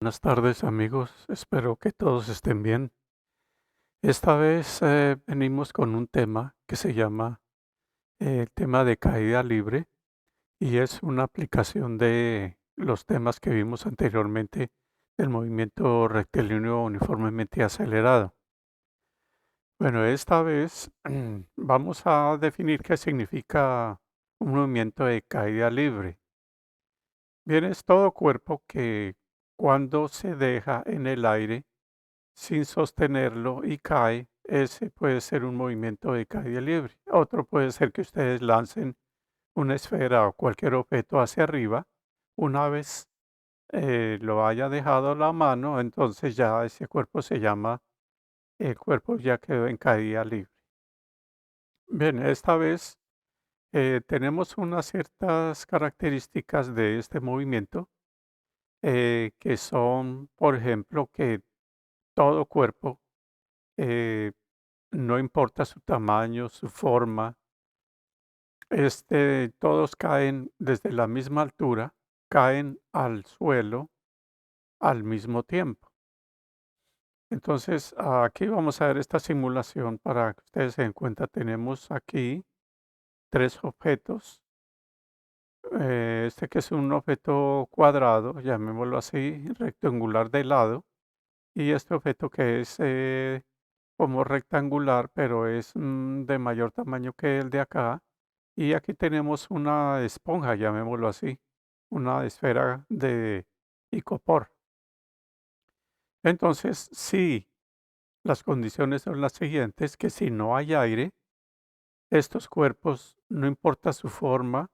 Buenas tardes amigos, espero que todos estén bien. Esta vez venimos con un tema que se llama el tema de caída libre y es una aplicación de los temas que vimos anteriormente del movimiento rectilíneo uniformemente acelerado. Bueno, esta vez vamos a definir qué significa un movimiento de caída libre. Bien, es todo cuerpo que cuando se deja en el aire sin sostenerlo y cae, ese puede ser un movimiento de caída libre. Otro puede ser que ustedes lancen una esfera o cualquier objeto hacia arriba. Una vez lo haya dejado la mano, entonces ya ese cuerpo se llama, el cuerpo ya quedó en caída libre. Bien, esta vez tenemos unas ciertas características de este movimiento que son, por ejemplo, que todo cuerpo eh, no importa su tamaño, su forma, todos caen desde la misma altura, caen al suelo al mismo tiempo. Entonces, aquí vamos a ver esta simulación para que ustedes se den cuenta. Tenemos aquí tres objetos. Este que es un objeto cuadrado, llamémoslo así, rectangular de lado, y este objeto que es como rectangular, pero es de mayor tamaño que el de acá. Y aquí tenemos una esponja, llamémoslo así, una esfera de icopor. Entonces, si las condiciones son las siguientes, que si no hay aire, estos cuerpos, no importa su forma,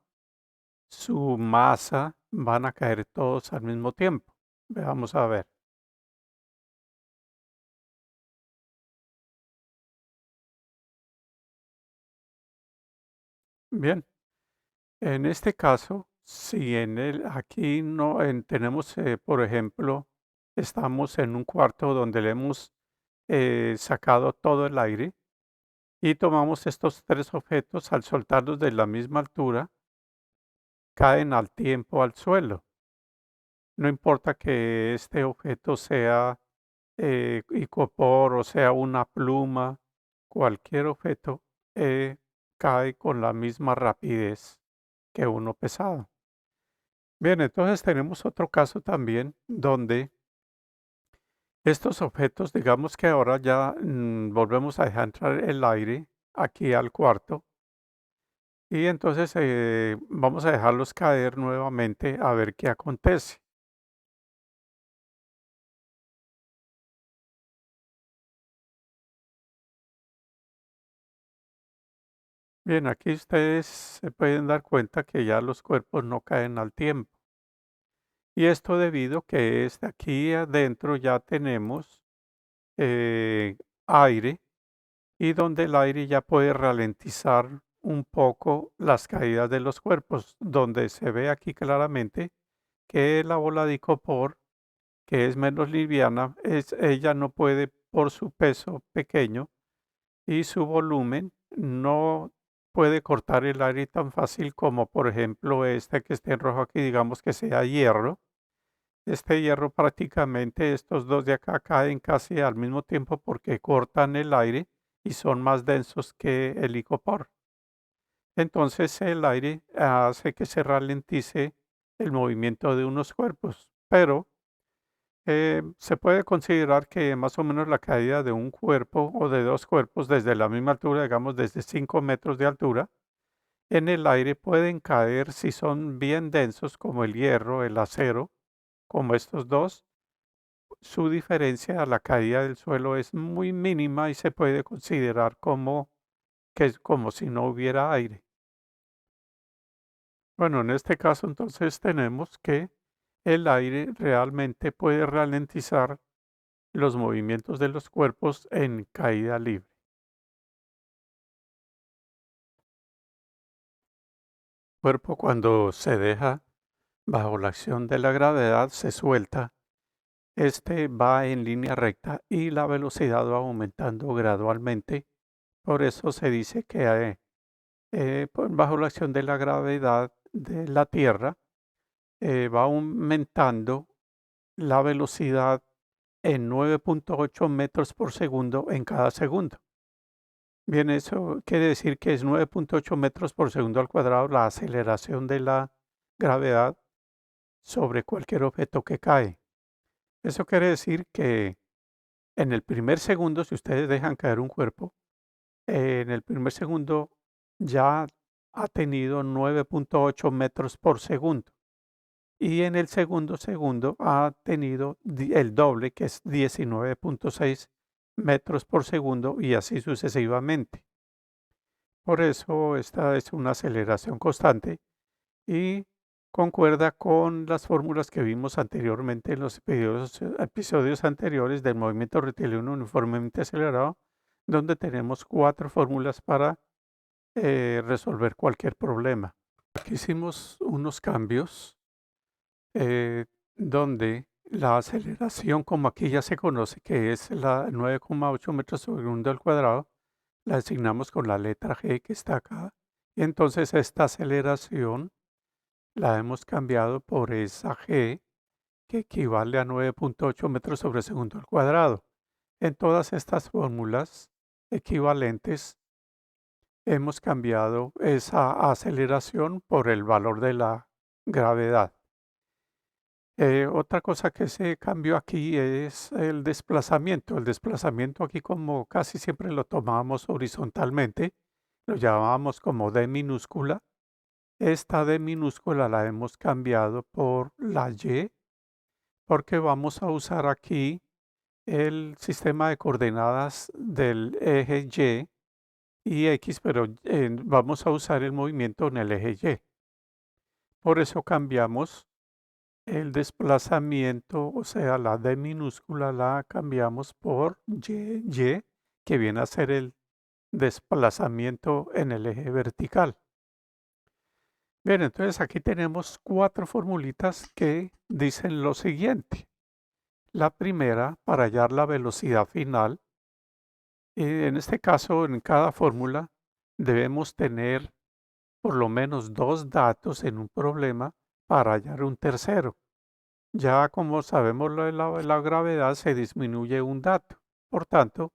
su masa, van a caer todos al mismo tiempo. Vamos a ver. Bien, en este caso, si aquí no tenemos, por ejemplo, estamos en un cuarto donde le hemos sacado todo el aire y tomamos estos tres objetos, al soltarlos de la misma altura, caen al tiempo al suelo. No importa que este objeto sea icopor o sea una pluma, cualquier objeto cae con la misma rapidez que uno pesado. Bien, entonces tenemos otro caso también donde estos objetos, digamos que ahora ya volvemos a dejar entrar el aire aquí al cuarto y entonces vamos a dejarlos caer nuevamente a ver qué acontece. Bien, aquí ustedes se pueden dar cuenta que ya los cuerpos no caen al tiempo. Y esto debido que aquí adentro ya tenemos eh, aire y donde el aire ya puede ralentizar un poco las caídas de los cuerpos, donde se ve aquí claramente que la bola de icopor, que es menos liviana, ella no puede, por su peso pequeño y su volumen, no puede cortar el aire tan fácil como, por ejemplo, este que esté en rojo aquí, digamos que sea hierro. Este hierro prácticamente, estos dos de acá caen casi al mismo tiempo porque cortan el aire y son más densos que el icopor. Entonces el aire hace que se ralentice el movimiento de unos cuerpos, pero se puede considerar que más o menos la caída de un cuerpo o de dos cuerpos desde la misma altura, digamos desde 5 metros de altura, en el aire pueden caer si son bien densos como el hierro, el acero, como estos dos. Su diferencia a la caída del suelo es muy mínima y se puede considerar como que es como si no hubiera aire. Bueno, en este caso entonces tenemos que el aire realmente puede ralentizar los movimientos de los cuerpos en caída libre. El cuerpo cuando se deja bajo la acción de la gravedad se suelta, este va en línea recta y la velocidad va aumentando gradualmente. Por eso se dice que bajo la acción de la gravedad de la Tierra va aumentando la velocidad en 9.8 metros por segundo en cada segundo. Bien, eso quiere decir que es 9.8 metros por segundo al cuadrado la aceleración de la gravedad sobre cualquier objeto que cae. Eso quiere decir que en el primer segundo, si ustedes dejan caer un cuerpo, en el primer segundo ya ha tenido 9.8 metros por segundo. Y en el segundo segundo ha tenido el doble, que es 19.6 metros por segundo, y así sucesivamente. Por eso esta es una aceleración constante y concuerda con las fórmulas que vimos anteriormente en los episodios anteriores del movimiento rectilíneo uniformemente acelerado, donde tenemos 4 fórmulas para resolver cualquier problema. Aquí hicimos unos cambios donde la aceleración, como aquí ya se conoce, que es la 9,8 metros sobre segundo al cuadrado, la designamos con la letra G que está acá. Y entonces esta aceleración la hemos cambiado por esa G que equivale a 9.8 metros sobre segundo al cuadrado. En todas estas fórmulas equivalentes hemos cambiado esa aceleración por el valor de la gravedad. Otra cosa que se cambió aquí es el desplazamiento. El desplazamiento aquí, como casi siempre lo tomábamos horizontalmente, lo llamábamos como D minúscula. Esta D minúscula la hemos cambiado por la Y porque vamos a usar aquí el sistema de coordenadas del eje Y X, pero vamos a usar el movimiento en el eje Y. Por eso cambiamos el desplazamiento, o sea, la D minúscula la cambiamos por Y, que viene a ser el desplazamiento en el eje vertical. Bien, entonces aquí tenemos 4 formulitas que dicen lo siguiente. La primera, para hallar la velocidad final. En este caso, en cada fórmula debemos tener por lo menos 2 datos en un problema para hallar un tercero. Ya como sabemos lo de la gravedad, se disminuye un dato. Por tanto,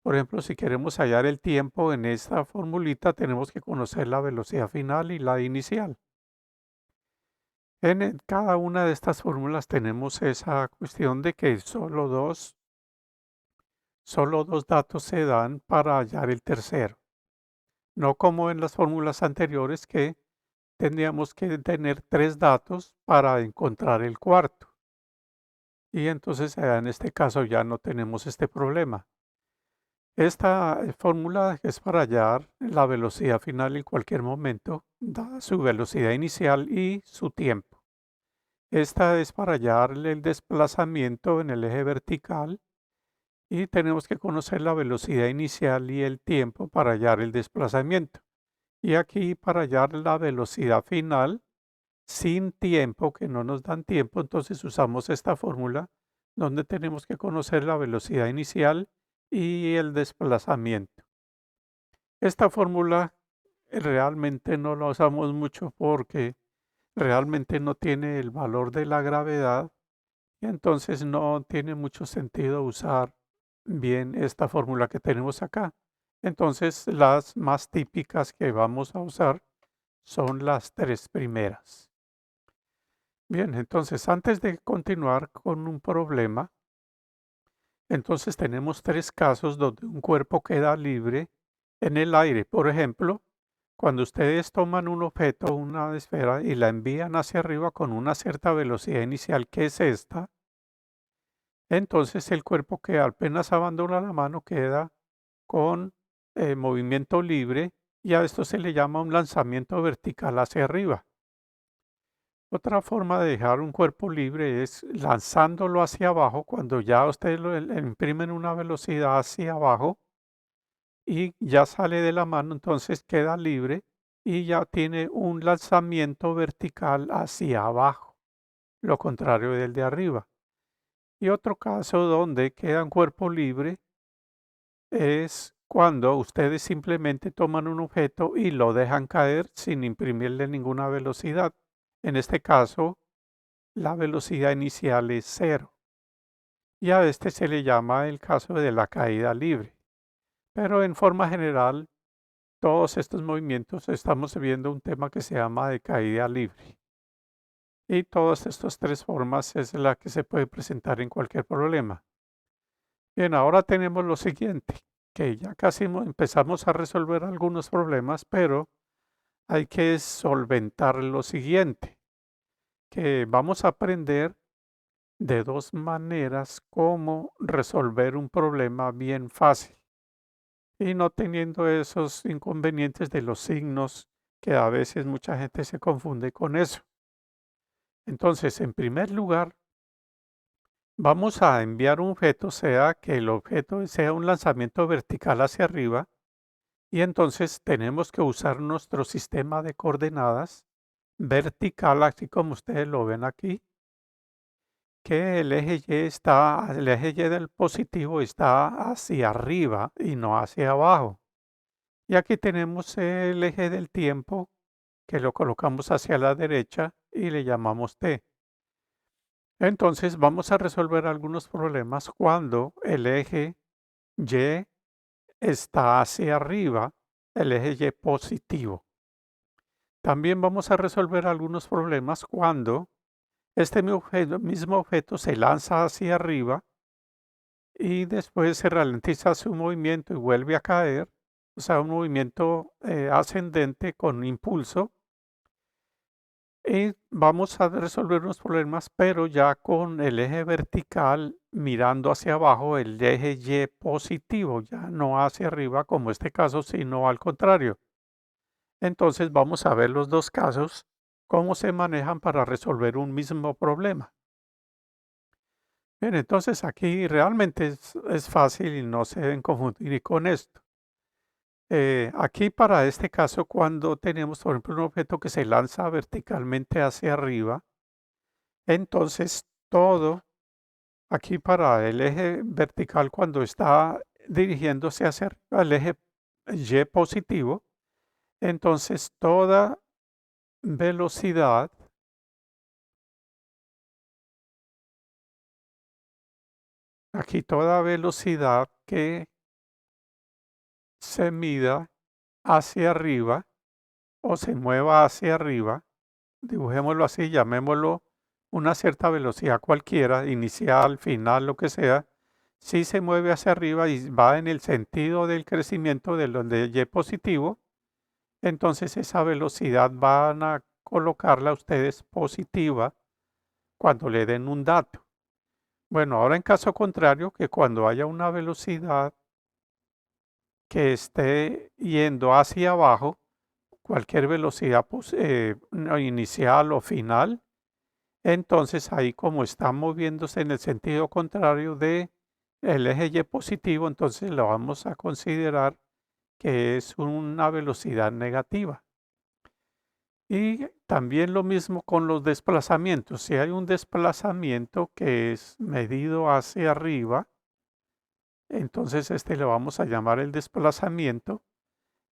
por ejemplo, si queremos hallar el tiempo en esta formulita, tenemos que conocer la velocidad final y la inicial. En cada una de estas fórmulas tenemos esa cuestión de que solo dos datos se dan para hallar el tercero. No como en las fórmulas anteriores que tendríamos que tener 3 datos para encontrar el cuarto. Y entonces en este caso ya no tenemos este problema. Esta fórmula es para hallar la velocidad final en cualquier momento, dada su velocidad inicial y su tiempo. Esta es para hallar el desplazamiento en el eje vertical y tenemos que conocer la velocidad inicial y el tiempo para hallar el desplazamiento. Y aquí para hallar la velocidad final sin tiempo, que no nos dan tiempo, entonces usamos esta fórmula donde tenemos que conocer la velocidad inicial y el desplazamiento. Esta fórmula realmente no la usamos mucho porque realmente no tiene el valor de la gravedad y entonces no tiene mucho sentido usar bien esta fórmula que tenemos acá. Entonces las más típicas que vamos a usar son las 3 primeras. Bien, entonces antes de continuar con un problema, entonces tenemos 3 casos donde un cuerpo queda libre en el aire. Por ejemplo, cuando ustedes toman un objeto, una esfera, y la envían hacia arriba con una cierta velocidad inicial, que es esta, entonces el cuerpo que apenas abandona la mano queda con movimiento libre y a esto se le llama un lanzamiento vertical hacia arriba. Otra forma de dejar un cuerpo libre es lanzándolo hacia abajo. Cuando ya ustedes le imprimen una velocidad hacia abajo y ya sale de la mano, entonces queda libre y ya tiene un lanzamiento vertical hacia abajo, lo contrario del de arriba. Y otro caso donde queda un cuerpo libre es cuando ustedes simplemente toman un objeto y lo dejan caer sin imprimirle ninguna velocidad. En este caso, la velocidad inicial es cero. Y a este se le llama el caso de la caída libre. Pero en forma general, todos estos movimientos estamos viendo un tema que se llama de caída libre. Y todas estas tres formas es la que se puede presentar en cualquier problema. Bien, ahora tenemos lo siguiente, que ya casi empezamos a resolver algunos problemas, pero hay que solventar lo siguiente, que vamos a aprender de dos maneras cómo resolver un problema bien fácil y no teniendo esos inconvenientes de los signos que a veces mucha gente se confunde con eso. Entonces, en primer lugar, vamos a enviar un objeto, sea que el objeto sea un lanzamiento vertical hacia arriba, y entonces tenemos que usar nuestro sistema de coordenadas vertical, así como ustedes lo ven aquí, que el eje Y del positivo está hacia arriba y no hacia abajo. Y aquí tenemos el eje del tiempo que lo colocamos hacia la derecha y le llamamos T. Entonces vamos a resolver algunos problemas cuando el eje Y está hacia arriba, el eje Y positivo. También vamos a resolver algunos problemas cuando este mismo objeto se lanza hacia arriba y después se ralentiza su movimiento y vuelve a caer, o sea, un movimiento ascendente con impulso. Y vamos a resolver unos problemas, pero ya con el eje vertical mirando hacia abajo, el eje Y positivo, ya no hacia arriba como este caso, sino al contrario. Entonces vamos a ver los dos casos, cómo se manejan para resolver un mismo problema. Bien, entonces aquí realmente es fácil y no se deben confundir con esto. Aquí para este caso, cuando tenemos, por ejemplo, un objeto que se lanza verticalmente hacia arriba, entonces todo aquí para el eje vertical, cuando está dirigiéndose hacia arriba, el eje Y positivo, entonces toda velocidad, aquí toda velocidad que se mida hacia arriba o se mueva hacia arriba, dibujémoslo así, llamémoslo una cierta velocidad cualquiera, inicial, final, lo que sea, si se mueve hacia arriba y va en el sentido del crecimiento de donde Y positivo, entonces esa velocidad van a colocarla ustedes positiva cuando le den un dato. Bueno, ahora en caso contrario, que cuando haya una velocidad que esté yendo hacia abajo, cualquier velocidad no, inicial o final, entonces ahí como está moviéndose en el sentido contrario de el eje Y positivo, entonces lo vamos a considerar que es una velocidad negativa. Y también lo mismo con los desplazamientos. Si hay un desplazamiento que es medido hacia arriba, entonces este le vamos a llamar el desplazamiento.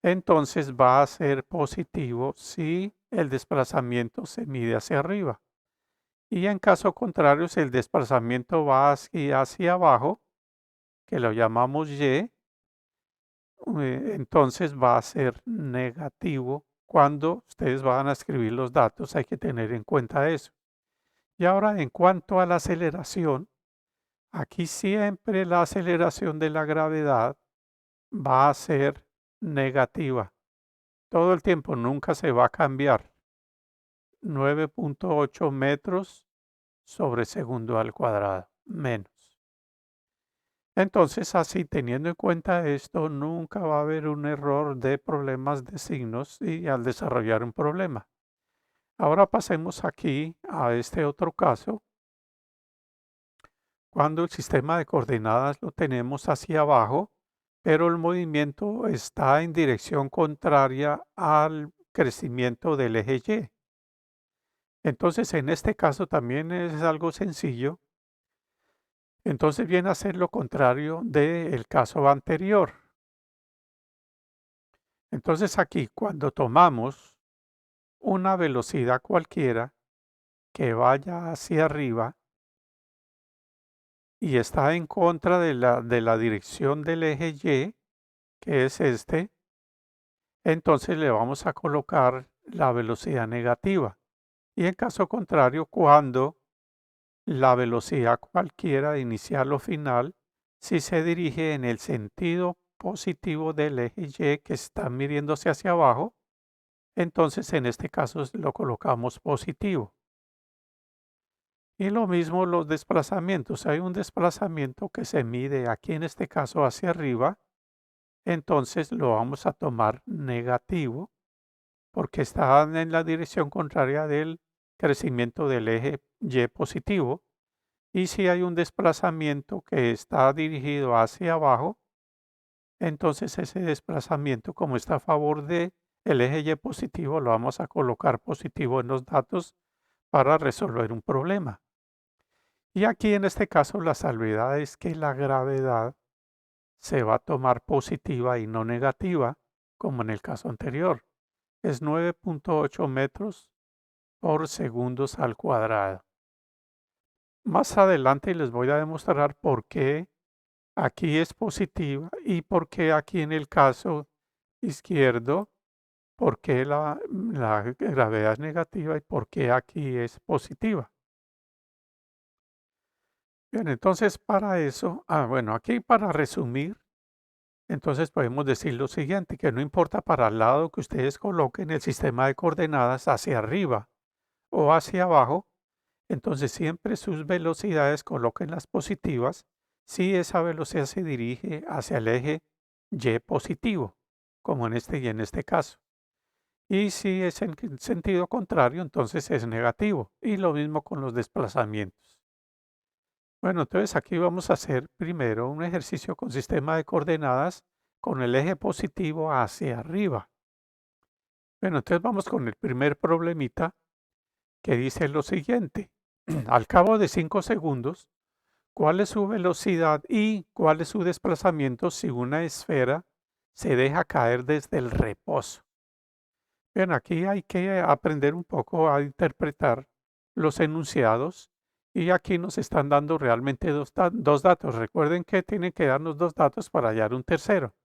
Entonces va a ser positivo si el desplazamiento se mide hacia arriba. Y en caso contrario, si el desplazamiento va hacia abajo, que lo llamamos Y, entonces va a ser negativo. Cuando ustedes van a escribir los datos, hay que tener en cuenta eso. Y ahora, en cuanto a la aceleración, aquí siempre la aceleración de la gravedad va a ser negativa. Todo el tiempo nunca se va a cambiar. 9.8 metros sobre segundo al cuadrado, menos. Entonces, así teniendo en cuenta esto, nunca va a haber un error de problemas de signos y al desarrollar un problema. Ahora pasemos aquí a este otro caso, cuando el sistema de coordenadas lo tenemos hacia abajo, pero el movimiento está en dirección contraria al crecimiento del eje Y. Entonces, en este caso también es algo sencillo. Entonces viene a ser lo contrario del caso anterior. Entonces aquí, cuando tomamos una velocidad cualquiera, que vaya hacia arriba y está en contra de la dirección del eje Y, que es este, entonces le vamos a colocar la velocidad negativa. Y en caso contrario, cuando la velocidad cualquiera, inicial o final, si se dirige en el sentido positivo del eje Y que está midiéndose hacia abajo, entonces en este caso lo colocamos positivo. Y lo mismo los desplazamientos. Hay un desplazamiento que se mide aquí en este caso hacia arriba, entonces lo vamos a tomar negativo porque está en la dirección contraria del crecimiento del eje Y positivo. Y si hay un desplazamiento que está dirigido hacia abajo, entonces ese desplazamiento, como está a favor de el eje Y positivo, lo vamos a colocar positivo en los datos para resolver un problema. Y aquí en este caso la salvedad es que la gravedad se va a tomar positiva y no negativa, como en el caso anterior. Es 9.8 metros por segundos al cuadrado. Más adelante les voy a demostrar por qué aquí es positiva y por qué aquí en el caso izquierdo, por qué la gravedad es negativa y por qué aquí es positiva. Bien, entonces para eso, bueno, aquí para resumir, entonces podemos decir lo siguiente, que no importa para el lado que ustedes coloquen el sistema de coordenadas hacia arriba o hacia abajo, entonces siempre sus velocidades colóquenlas positivas si esa velocidad se dirige hacia el eje Y positivo, como en este y en este caso. Y si es en sentido contrario, entonces es negativo. Y lo mismo con los desplazamientos. Bueno, entonces aquí vamos a hacer primero un ejercicio con sistema de coordenadas con el eje positivo hacia arriba. Bueno, entonces vamos con el primer problemita que dice lo siguiente. Al cabo de 5 segundos, ¿cuál es su velocidad y cuál es su desplazamiento si una esfera se deja caer desde el reposo? Bien, aquí hay que aprender un poco a interpretar los enunciados y aquí nos están dando realmente dos datos. Recuerden que tienen que darnos dos datos para hallar un tercero.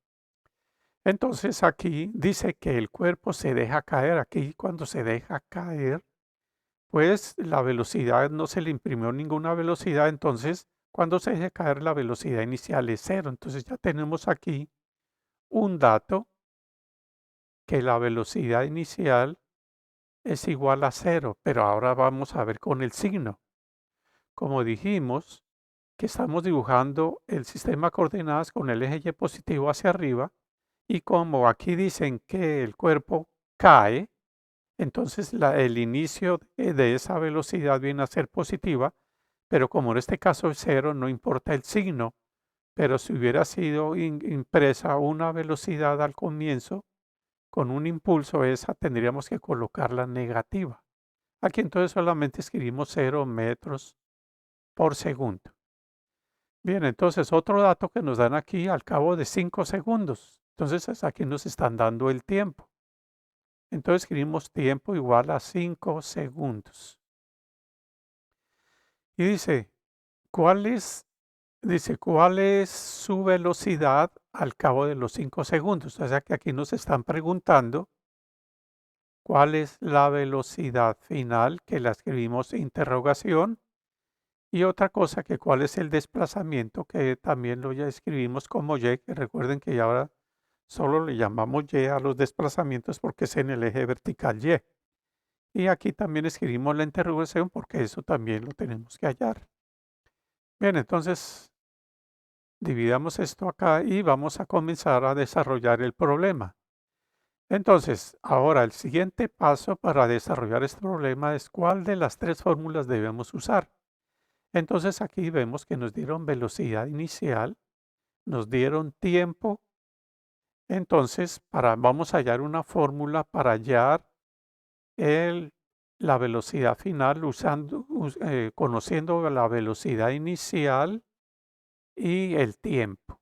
Entonces aquí dice que el cuerpo se deja caer. Aquí cuando se deja caer, pues la velocidad no se le imprimió ninguna velocidad. Entonces cuando se deja caer la velocidad inicial es cero. Entonces ya tenemos aquí un dato que la velocidad inicial es igual a cero, pero ahora vamos a ver con el signo. Como dijimos que estamos dibujando el sistema de coordenadas con el eje Y positivo hacia arriba y como aquí dicen que el cuerpo cae, entonces el inicio de esa velocidad viene a ser positiva, pero como en este caso es cero, no importa el signo, pero si hubiera sido impresa una velocidad al comienzo, con un impulso esa tendríamos que colocarla negativa. Aquí entonces solamente escribimos 0 metros por segundo. Bien, entonces otro dato que nos dan aquí al cabo de 5 segundos. Entonces aquí nos están dando el tiempo. Entonces escribimos tiempo igual a 5 segundos. Y ¿cuál es su velocidad al cabo de los 5 segundos? O sea que aquí nos están preguntando cuál es la velocidad final, que la escribimos interrogación. Y otra cosa que cuál es el desplazamiento, que también lo ya escribimos como Y, que recuerden que ya ahora solo le llamamos Y a los desplazamientos porque es en el eje vertical Y. Y aquí también escribimos la interrogación porque eso también lo tenemos que hallar. Bien, entonces dividamos esto acá y vamos a comenzar a desarrollar el problema. Entonces, ahora el siguiente paso para desarrollar este problema es cuál de las tres fórmulas debemos usar. Entonces aquí vemos que nos dieron velocidad inicial, nos dieron tiempo. Entonces, vamos a hallar una fórmula para hallar la velocidad final conociendo la velocidad inicial y el tiempo.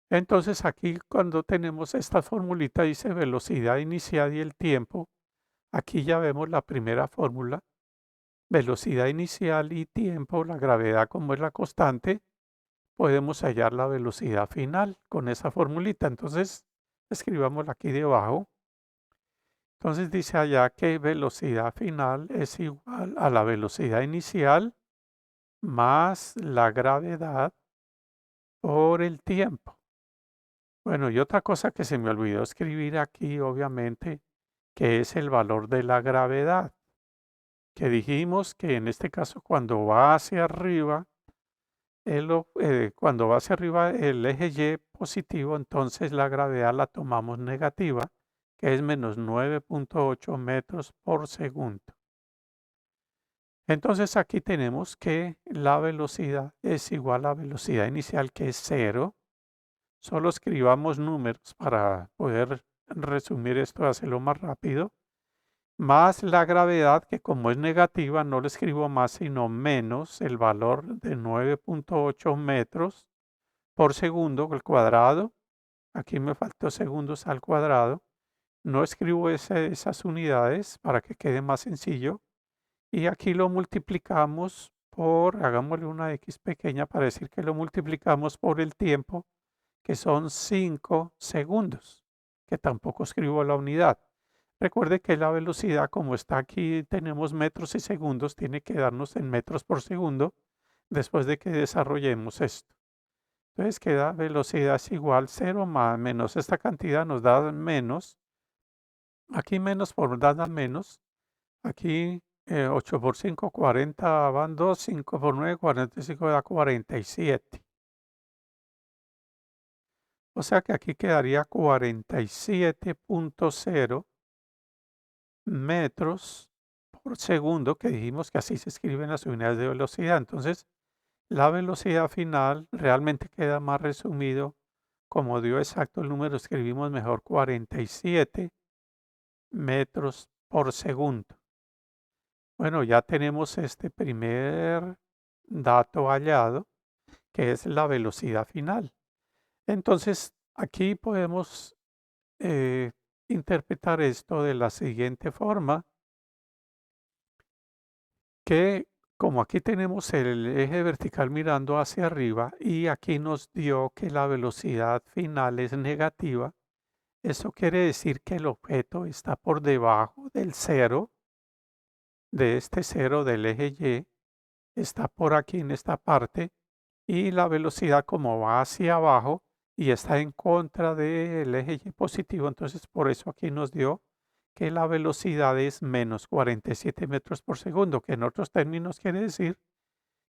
Entonces aquí cuando tenemos esta formulita dice velocidad inicial y el tiempo, aquí ya vemos la primera fórmula velocidad inicial y tiempo, la gravedad como es la constante, podemos hallar la velocidad final con esa formulita. Entonces, escribámosla aquí debajo. Entonces dice allá que velocidad final es igual a la velocidad inicial más la gravedad por el tiempo. Bueno, y otra cosa que se me olvidó escribir aquí, obviamente, que es el valor de la gravedad, que dijimos que en este caso cuando va hacia arriba, cuando va hacia arriba el eje Y positivo, entonces la gravedad la tomamos negativa, que es menos 9.8 metros por segundo. Entonces aquí tenemos que la velocidad es igual a velocidad inicial, que es cero. Solo escribamos números para poder resumir esto y hacerlo más rápido. Más la gravedad, que como es negativa, no lo escribo más, sino menos el valor de 9.8 metros por segundo al cuadrado. Aquí me faltó segundos al cuadrado. No escribo esas unidades para que quede más sencillo. Y aquí lo multiplicamos por, hagámosle una X pequeña para decir que lo multiplicamos por el tiempo, que son 5 segundos, que tampoco escribo la unidad. Recuerde que la velocidad, como está aquí, tenemos metros y segundos, tiene que darnos en metros por segundo después de que desarrollemos esto. Entonces queda velocidad es igual 0 más menos esta cantidad nos da menos. Aquí menos por da menos. Aquí 8 por 5, 40 van 2, 5 por 9, 45 da 47. O sea que aquí quedaría 47.0 metros por segundo, que dijimos que así se escriben las unidades de velocidad. Entonces, la velocidad final realmente queda más resumido. Como dio exacto el número, escribimos mejor 47 metros por segundo. Bueno, ya tenemos este primer dato hallado, que es la velocidad final. Entonces, aquí podemos eh, interpretar esto de la siguiente forma, que como aquí tenemos el eje vertical mirando hacia arriba y aquí nos dio que la velocidad final es negativa, eso quiere decir que el objeto está por debajo del cero, de este cero del eje Y, está por aquí en esta parte y la velocidad como va hacia abajo y está en contra del eje Y positivo, entonces por eso aquí nos dio que la velocidad es menos 47 metros por segundo, que en otros términos quiere decir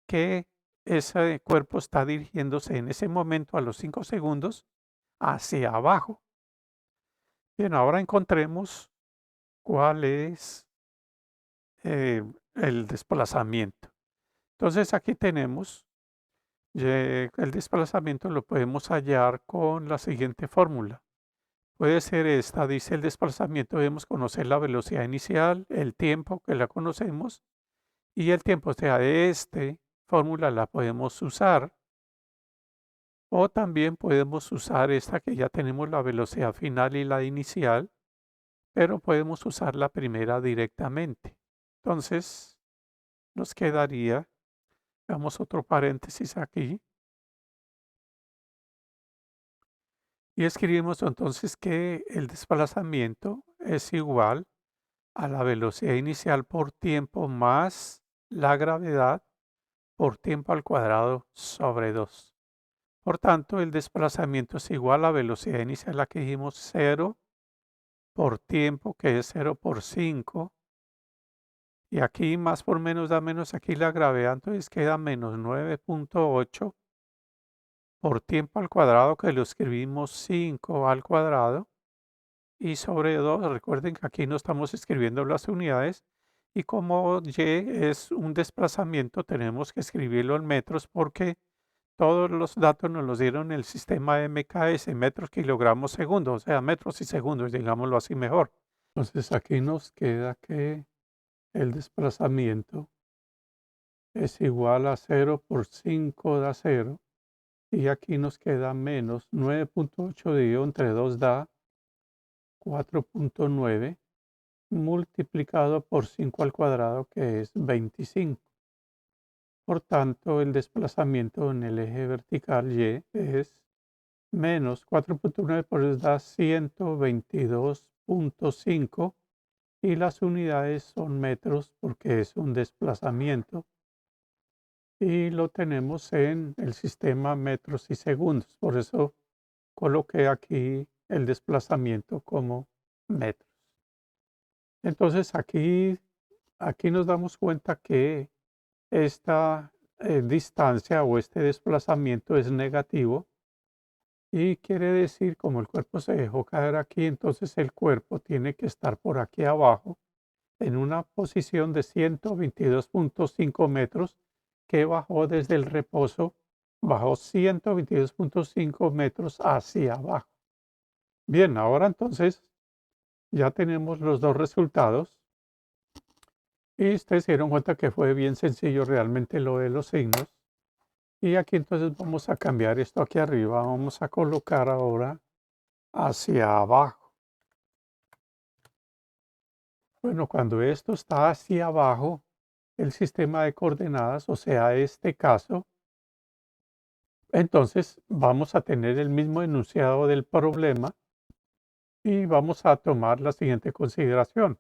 que ese cuerpo está dirigiéndose en ese momento a los 5 segundos hacia abajo. Bien, ahora encontremos cuál es el desplazamiento. Entonces aquí tenemos el desplazamiento, lo podemos hallar con la siguiente fórmula. Puede ser esta, dice el desplazamiento, debemos conocer la velocidad inicial, el tiempo que la conocemos y el tiempo, o sea, de esta fórmula la podemos usar o también podemos usar esta que ya tenemos la velocidad final y la inicial, pero podemos usar la primera directamente. Entonces, nos quedaría, damos otro paréntesis aquí y escribimos entonces que el desplazamiento es igual a la velocidad inicial por tiempo más la gravedad por tiempo al cuadrado sobre 2. Por tanto, el desplazamiento es igual a la velocidad inicial, la que dijimos 0 por tiempo, que es 0 por 5. Y aquí más por menos da menos, aquí la gravedad, entonces queda menos 9.8 por tiempo al cuadrado, que lo escribimos 5 al cuadrado. Y sobre 2, recuerden que aquí no estamos escribiendo las unidades y como Y es un desplazamiento tenemos que escribirlo en metros porque todos los datos nos los dieron el sistema MKS, metros, kilogramos, segundos, o sea, metros y segundos, digámoslo así mejor. Entonces aquí nos queda que el desplazamiento es igual a 0 por 5 da 0 y aquí nos queda menos 9.8 dividido entre 2 da 4.9 multiplicado por 5 al cuadrado, que es 25. Por tanto, el desplazamiento en el eje vertical y es menos 4.9, por eso da 122.5 y las unidades son metros porque es un desplazamiento y lo tenemos en el sistema metros y segundos. Por eso coloqué aquí el desplazamiento como metros. Entonces aquí nos damos cuenta que esta distancia o este desplazamiento es negativo y quiere decir, como el cuerpo se dejó caer aquí, entonces el cuerpo tiene que estar por aquí abajo en una posición de 122.5 metros que bajó desde el reposo, bajó 122.5 metros hacia abajo. Bien, ahora entonces ya tenemos los dos resultados y ustedes se dieron cuenta que fue bien sencillo realmente lo de los signos. Y aquí entonces vamos a cambiar esto aquí arriba, vamos a colocar ahora hacia abajo. Bueno, cuando esto está hacia abajo, el sistema de coordenadas, o sea, este caso, entonces vamos a tener el mismo enunciado del problema y vamos a tomar la siguiente consideración.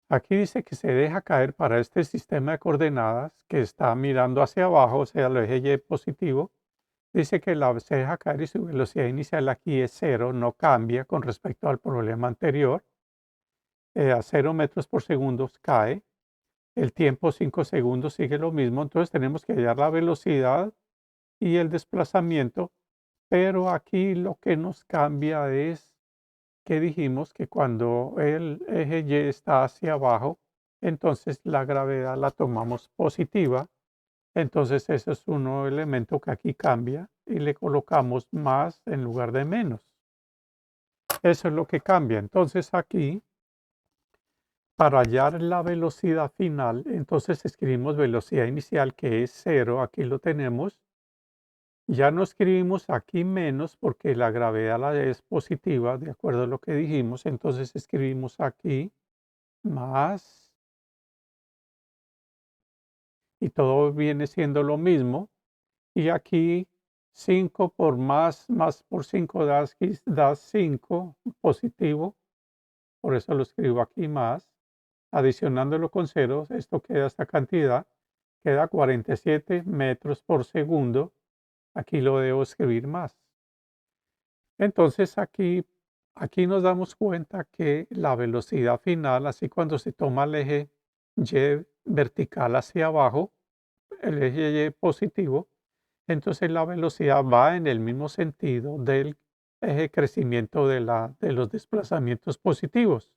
Aquí dice que se deja caer para este sistema de coordenadas que está mirando hacia abajo, o sea, el eje Y positivo. Dice que se deja caer y su velocidad inicial aquí es cero, no cambia con respecto al problema anterior. A 0 metros por segundo cae. El tiempo 5 segundos sigue lo mismo. Entonces tenemos que hallar la velocidad y el desplazamiento. Pero aquí lo que nos cambia es que dijimos que cuando el eje Y está hacia abajo, entonces la gravedad la tomamos positiva. Entonces ese es un elemento que aquí cambia y le colocamos más en lugar de menos. Eso es lo que cambia. Entonces aquí, para hallar la velocidad final, entonces escribimos velocidad inicial que es cero, aquí lo tenemos. Ya no escribimos aquí menos porque la gravedad la es positiva, de acuerdo a lo que dijimos. Entonces escribimos aquí más y todo viene siendo lo mismo. Y aquí 5 por más por 5 da 5 positivo, por eso lo escribo aquí más. Adicionándolo con ceros, esto queda esta cantidad, queda 47 metros por segundo. Aquí lo debo escribir más. Entonces aquí nos damos cuenta que la velocidad final, así cuando se toma el eje Y vertical hacia abajo, el eje Y positivo, entonces la velocidad va en el mismo sentido del eje de crecimiento de los desplazamientos positivos.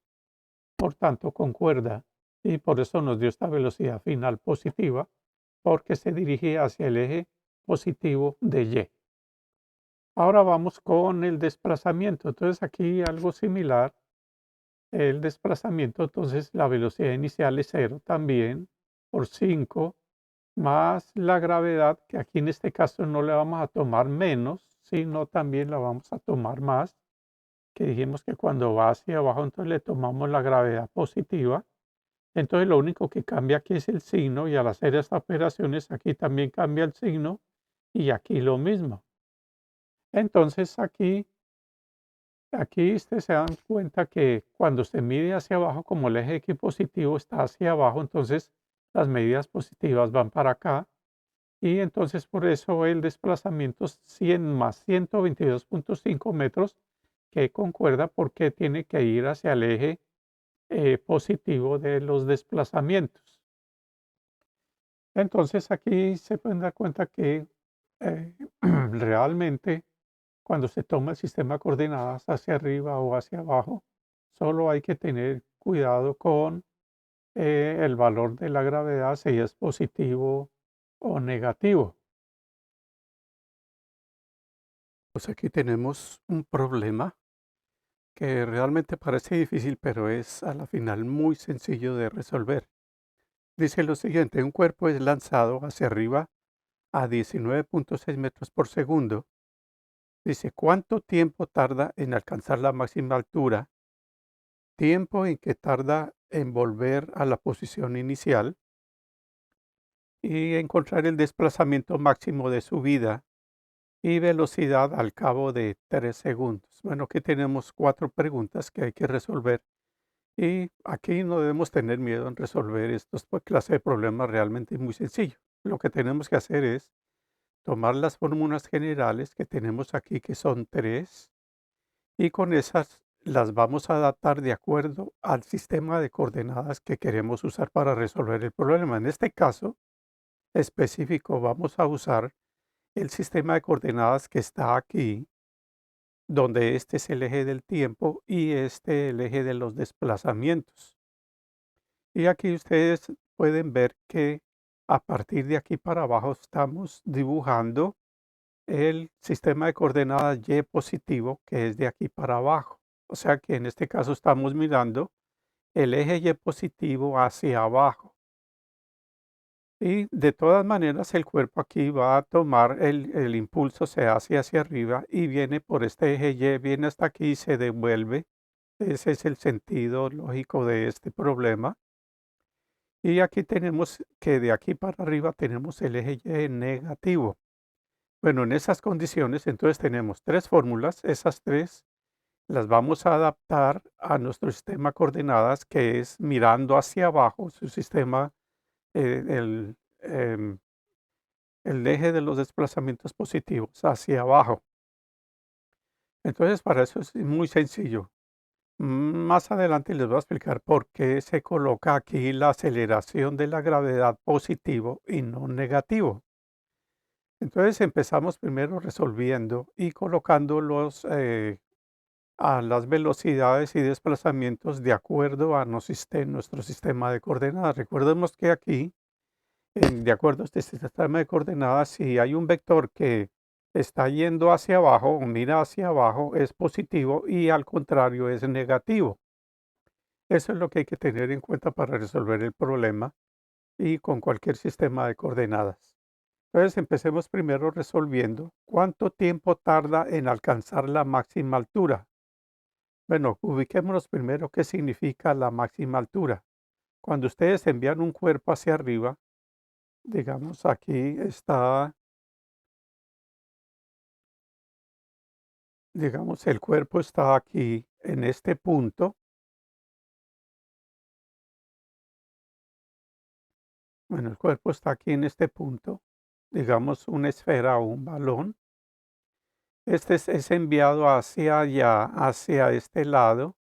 Por tanto, concuerda y por eso nos dio esta velocidad final positiva, porque se dirige hacia el eje positivo de Y. Ahora vamos con el desplazamiento. Entonces aquí algo similar. El desplazamiento, entonces la velocidad inicial es cero también por 5 más la gravedad, que aquí en este caso no le vamos a tomar menos, sino también la vamos a tomar más, que dijimos que cuando va hacia abajo, entonces le tomamos la gravedad positiva. Entonces lo único que cambia aquí es el signo y al hacer estas operaciones aquí también cambia el signo y aquí lo mismo. Entonces aquí ustedes se dan cuenta que cuando se mide hacia abajo, como el eje X positivo está hacia abajo, entonces las medidas positivas van para acá. Y entonces por eso el desplazamiento es 100 más 122.5 metros, que concuerda porque tiene que ir hacia el eje positivo de los desplazamientos. Entonces aquí se pueden dar cuenta que realmente cuando se toma el sistema de coordenadas hacia arriba o hacia abajo, solo hay que tener cuidado con el valor de la gravedad, si es positivo o negativo. Pues aquí tenemos un problema que realmente parece difícil, pero es a la final muy sencillo de resolver. Dice lo siguiente, un cuerpo es lanzado hacia arriba a 19.6 metros por segundo. Dice, ¿cuánto tiempo tarda en alcanzar la máxima altura tiempo en que tarda en volver a la posición inicial y encontrar el desplazamiento máximo de subida y velocidad al cabo de 3 segundos. Bueno, aquí tenemos 4 preguntas que hay que resolver y aquí no debemos tener miedo en resolver estos clase de problemas realmente muy sencillo. Lo que tenemos que hacer es tomar las fórmulas generales que tenemos aquí, que son 3, y con esas las vamos a adaptar de acuerdo al sistema de coordenadas que queremos usar para resolver el problema. En este caso específico vamos a usar el sistema de coordenadas que está aquí, donde este es el eje del tiempo y este el eje de los desplazamientos. Y aquí ustedes pueden ver que a partir de aquí para abajo estamos dibujando el sistema de coordenadas y positivo, que es de aquí para abajo. O sea que en este caso estamos mirando el eje y positivo hacia abajo. Y de todas maneras el cuerpo aquí va a tomar el impulso, se hace hacia arriba y viene por este eje Y, viene hasta aquí y se devuelve. Ese es el sentido lógico de este problema. Y aquí tenemos que de aquí para arriba tenemos el eje Y negativo. Bueno, en esas condiciones entonces tenemos 3 fórmulas, esas 3 las vamos a adaptar a nuestro sistema de coordenadas, que es mirando hacia abajo, su sistema, el eje de los desplazamientos positivos hacia abajo. Entonces, para eso es muy sencillo. Más adelante les voy a explicar por qué se coloca aquí la aceleración de la gravedad positivo y no negativo. Entonces empezamos primero resolviendo y colocando a las velocidades y desplazamientos de acuerdo a nuestro sistema de coordenadas. Recordemos que aquí, de acuerdo a este sistema de coordenadas, si hay un vector que está yendo hacia abajo o mira hacia abajo, es positivo y al contrario es negativo. Eso es lo que hay que tener en cuenta para resolver el problema y con cualquier sistema de coordenadas. Entonces empecemos primero resolviendo cuánto tiempo tarda en alcanzar la máxima altura. Bueno, ubiquémonos primero qué significa la máxima altura. Cuando ustedes envían un cuerpo hacia arriba, digamos aquí está, digamos el cuerpo está aquí en este punto. Bueno, el cuerpo está aquí en este punto, digamos una esfera o un balón. Este es enviado hacia allá, hacia este lado,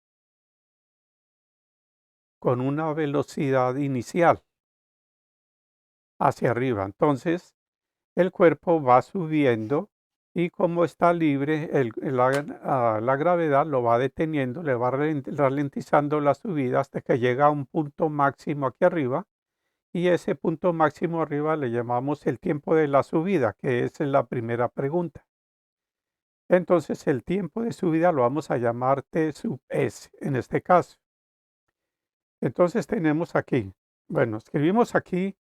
con una velocidad inicial hacia arriba. Entonces, el cuerpo va subiendo y como está libre, la gravedad lo va deteniendo, le va ralentizando la subida hasta que llega a un punto máximo aquí arriba. Y ese punto máximo arriba le llamamos el tiempo de la subida, que es la primera pregunta. Entonces, el tiempo de subida lo vamos a llamar T sub S en este caso. Entonces, tenemos aquí, bueno, escribimos aquí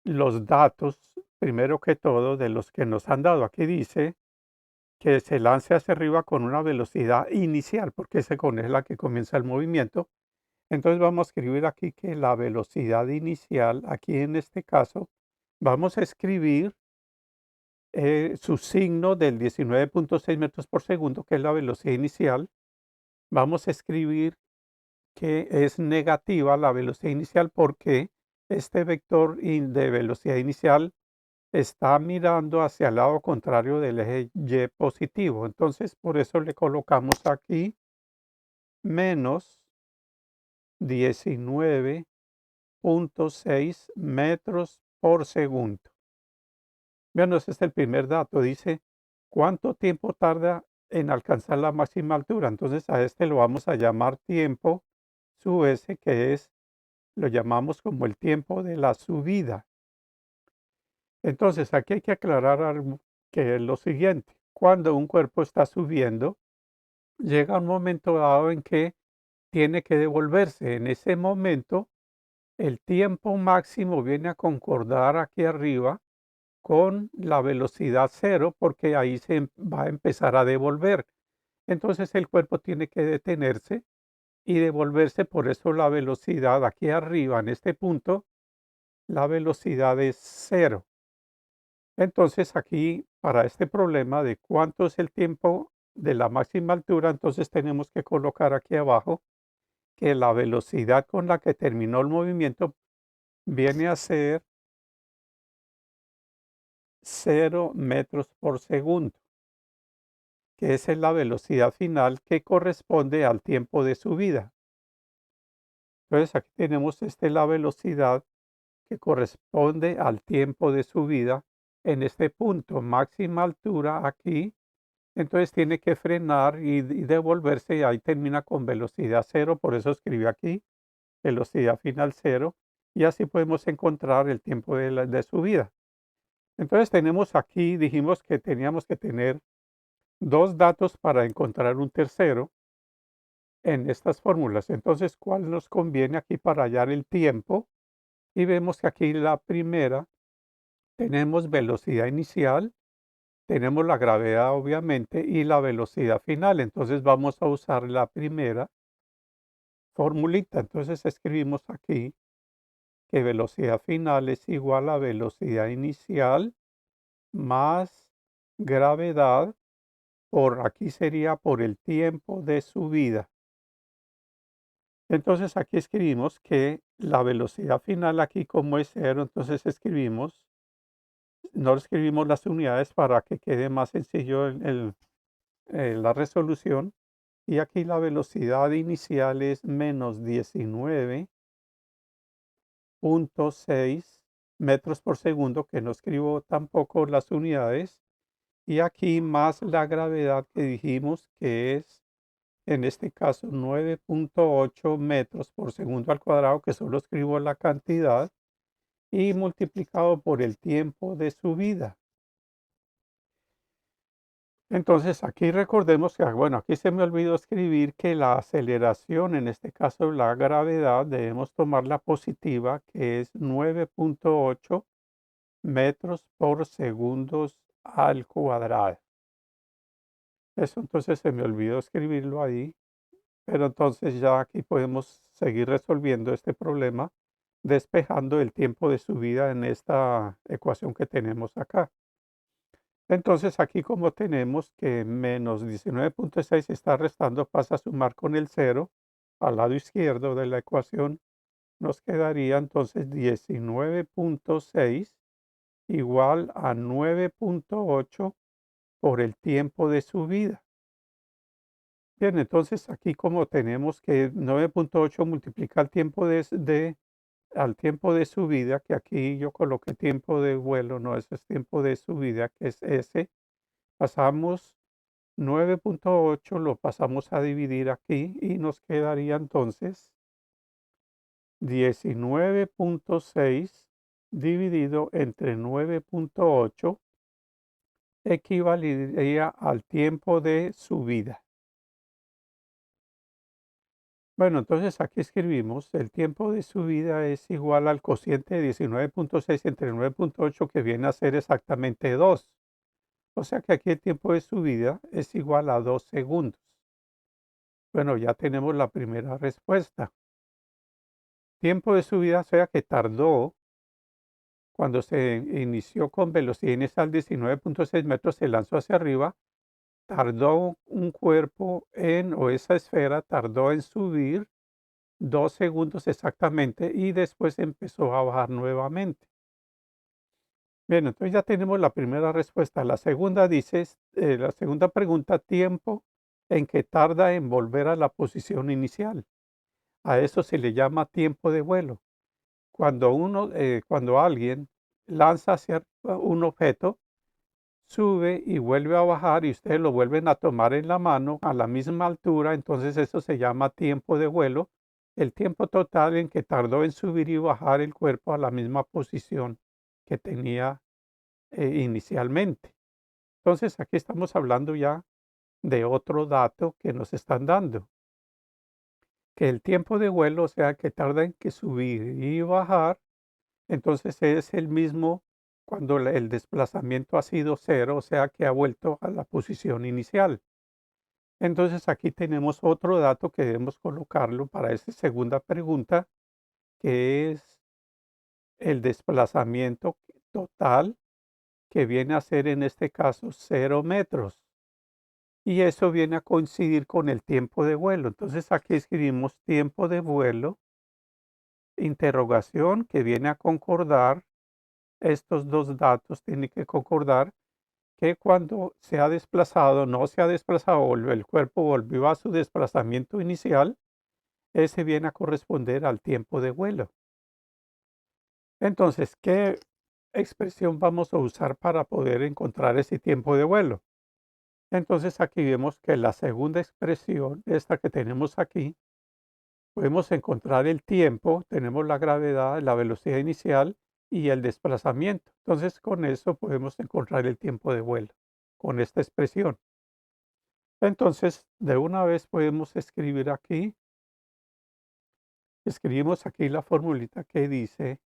los datos, primero que todo, de los que nos han dado. Aquí dice que se lance hacia arriba con una velocidad inicial, porque esa es la que comienza el movimiento. Entonces vamos a escribir aquí que la velocidad inicial, aquí en este caso, vamos a escribir su signo del 19.6 metros por segundo, que es la velocidad inicial. Vamos a escribir que es negativa la velocidad inicial porque este vector de velocidad inicial está mirando hacia el lado contrario del eje Y positivo. Entonces, por eso le colocamos aquí menos 19.6 metros por segundo. Vean, ese es el primer dato. Dice, ¿cuánto tiempo tarda en alcanzar la máxima altura? Entonces, a este lo vamos a llamar tiempo sub S, que es, lo llamamos como el tiempo de la subida. Entonces, aquí hay que aclarar algo, que es lo siguiente. Cuando un cuerpo está subiendo, llega un momento dado en que tiene que devolverse. En ese momento, el tiempo máximo viene a concordar aquí arriba con la velocidad cero, porque ahí se va a empezar a devolver. Entonces, el cuerpo tiene que detenerse y devolverse. Por eso la velocidad aquí arriba, en este punto, la velocidad es cero. Entonces aquí, para este problema de cuánto es el tiempo de la máxima altura, entonces tenemos que colocar aquí abajo que la velocidad con la que terminó el movimiento viene a ser 0 metros por segundo, que esa es la velocidad final que corresponde al tiempo de subida. Entonces aquí tenemos la velocidad que corresponde al tiempo de subida en este punto, máxima altura aquí. Entonces tiene que frenar y devolverse, y ahí termina con velocidad cero. Por eso escribí aquí velocidad final cero, y así podemos encontrar el tiempo de subida. Entonces tenemos aquí, dijimos que teníamos que tener dos datos para encontrar un tercero en estas fórmulas. Entonces, ¿cuál nos conviene aquí para hallar el tiempo? Y vemos que aquí la primera tenemos velocidad inicial, tenemos la gravedad obviamente y la velocidad final. Entonces vamos a usar la primera formulita. Entonces escribimos aquí que velocidad final es igual a velocidad inicial más gravedad por aquí sería por el tiempo de subida. Entonces aquí escribimos que la velocidad final aquí como es cero, entonces no escribimos las unidades para que quede más sencillo la resolución. Y aquí la velocidad inicial es menos 19.6 metros por segundo, que no escribo tampoco las unidades. Y aquí más la gravedad que dijimos que es, en este caso, 9.8 metros por segundo al cuadrado, que solo escribo la cantidad, y multiplicado por el tiempo de subida. Entonces aquí recordemos que, bueno, aquí se me olvidó escribir que la aceleración, en este caso la gravedad, debemos tomar la positiva, que es 9.8 metros por segundo al cuadrado. Eso entonces se me olvidó escribirlo ahí, pero entonces ya aquí podemos seguir resolviendo este problema, despejando el tiempo de subida en esta ecuación que tenemos acá. Entonces aquí como tenemos que menos 19.6 está restando, pasa a sumar con el cero al lado izquierdo de la ecuación, nos quedaría entonces 19.6 igual a 9.8 por el tiempo de subida. Bien, entonces aquí como tenemos que 9.8 multiplica el tiempo al tiempo de subida, que aquí yo coloqué tiempo de vuelo, no, ese es tiempo de subida, que es S. Pasamos 9.8, lo pasamos a dividir aquí y nos quedaría entonces 19.6 dividido entre 9.8 equivaldría al tiempo de subida. Bueno, entonces aquí escribimos el tiempo de subida es igual al cociente de 19.6 entre 9.8, que viene a ser exactamente 2. O sea que aquí el tiempo de subida es igual a 2 segundos. Bueno, ya tenemos la primera respuesta. Tiempo de subida, o sea que tardó, cuando se inició con velocidad inicial 19.6 metros, se lanzó hacia arriba, tardó un cuerpo o esa esfera tardó en subir 2 segundos exactamente y después empezó a bajar nuevamente. Bien, entonces ya tenemos la primera respuesta. La segunda dice, la segunda pregunta, tiempo en que tarda en volver a la posición inicial. A eso se le llama tiempo de vuelo. Cuando alguien lanza hacia un objeto, sube y vuelve a bajar y ustedes lo vuelven a tomar en la mano a la misma altura, entonces eso se llama tiempo de vuelo, el tiempo total en que tardó en subir y bajar el cuerpo a la misma posición que tenía inicialmente. Entonces aquí estamos hablando ya de otro dato que nos están dando, que el tiempo de vuelo, o sea, que tarda en que subir y bajar, entonces es el mismo cuando el desplazamiento ha sido cero, o sea que ha vuelto a la posición inicial. Entonces aquí tenemos otro dato que debemos colocarlo para esta segunda pregunta, que es el desplazamiento total, que viene a ser en este caso 0 metros. Y eso viene a coincidir con el tiempo de vuelo. Entonces aquí escribimos tiempo de vuelo, interrogación, que viene a concordar. Estos dos datos tienen que concordar que cuando se ha desplazado, no se ha desplazado, o el cuerpo volvió a su desplazamiento inicial, ese viene a corresponder al tiempo de vuelo. Entonces, ¿qué expresión vamos a usar para poder encontrar ese tiempo de vuelo? Entonces aquí vemos que la segunda expresión, esta que tenemos aquí, podemos encontrar el tiempo, tenemos la gravedad, la velocidad inicial y el desplazamiento. Entonces con eso podemos encontrar el tiempo de vuelo, con esta expresión. Entonces de una vez podemos escribir aquí, escribimos aquí la formulita que dice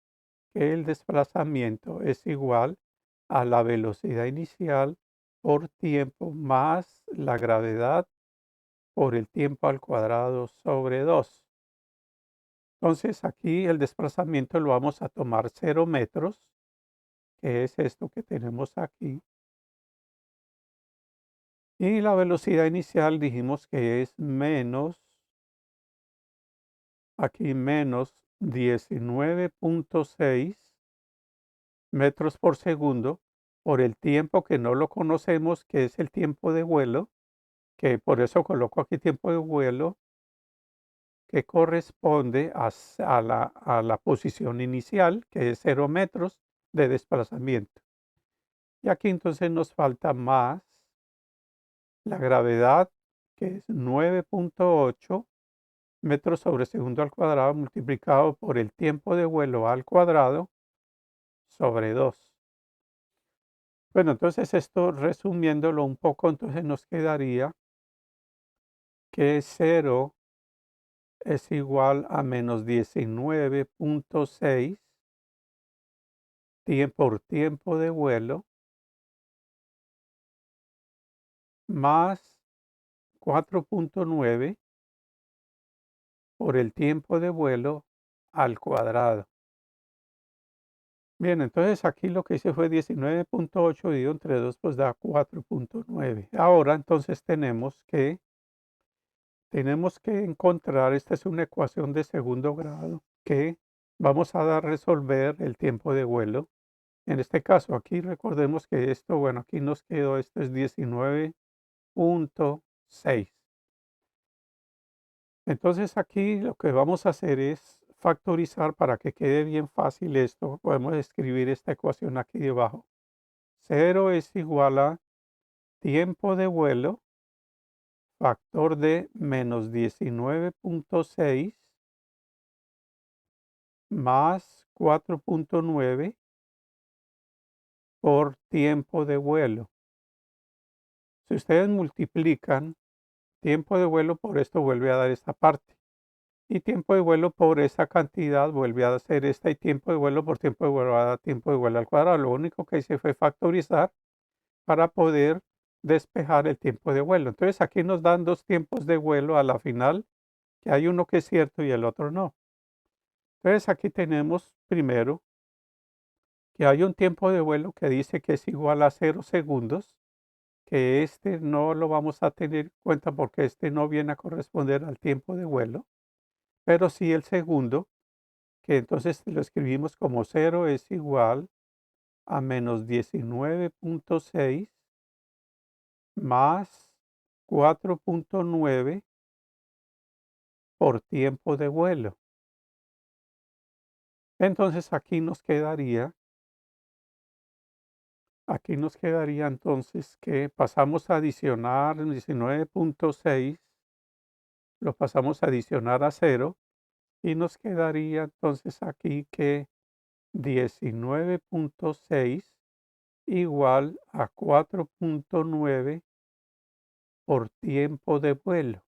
que el desplazamiento es igual a la velocidad inicial por tiempo más la gravedad por el tiempo al cuadrado sobre 2. Entonces aquí el desplazamiento lo vamos a tomar 0 metros, que es esto que tenemos aquí. Y la velocidad inicial dijimos que es menos, aquí menos 19.6 metros por segundo por el tiempo que no lo conocemos, que es el tiempo de vuelo, que por eso coloco aquí tiempo de vuelo, que corresponde a la posición inicial, que es 0 metros de desplazamiento. Y aquí entonces nos falta más la gravedad, que es 9.8 metros sobre segundo al cuadrado multiplicado por el tiempo de vuelo al cuadrado sobre 2. Bueno, entonces esto resumiéndolo un poco, entonces nos quedaría que 0 es igual a menos 19.6 por tiempo de vuelo más 4.9 por el tiempo de vuelo al cuadrado. Bien, entonces aquí lo que hice fue 19.8 dividido entre 2, pues da 4.9. Ahora entonces tenemos que encontrar, esta es una ecuación de segundo grado, que vamos a resolver el tiempo de vuelo. En este caso, aquí recordemos que esto, bueno, aquí nos quedó, esto es 19.6. Entonces aquí lo que vamos a hacer es factorizar para que quede bien fácil esto. Podemos escribir esta ecuación aquí debajo. 0 es igual a tiempo de vuelo, factor de menos 19.6 más 4.9 por tiempo de vuelo. Si ustedes multiplican tiempo de vuelo por esto, vuelve a dar esta parte. Y tiempo de vuelo por esa cantidad vuelve a hacer esta, y tiempo de vuelo por tiempo de vuelo va a dar tiempo de vuelo al cuadrado. Lo único que hice fue factorizar para poder despejar el tiempo de vuelo. Entonces aquí nos dan dos tiempos de vuelo a la final, que hay uno que es cierto y el otro no. Entonces aquí tenemos primero que hay un tiempo de vuelo que dice que es igual a 0 segundos, que este no lo vamos a tener en cuenta porque este no viene a corresponder al tiempo de vuelo, pero sí el segundo, que entonces lo escribimos como 0 es igual a menos 19.6 más 4.9 por tiempo de vuelo. Entonces aquí nos quedaría entonces que pasamos a adicionar 19.6, lo pasamos a adicionar a 0 y nos quedaría entonces aquí que 19.6 igual a 4.9 por tiempo de vuelo.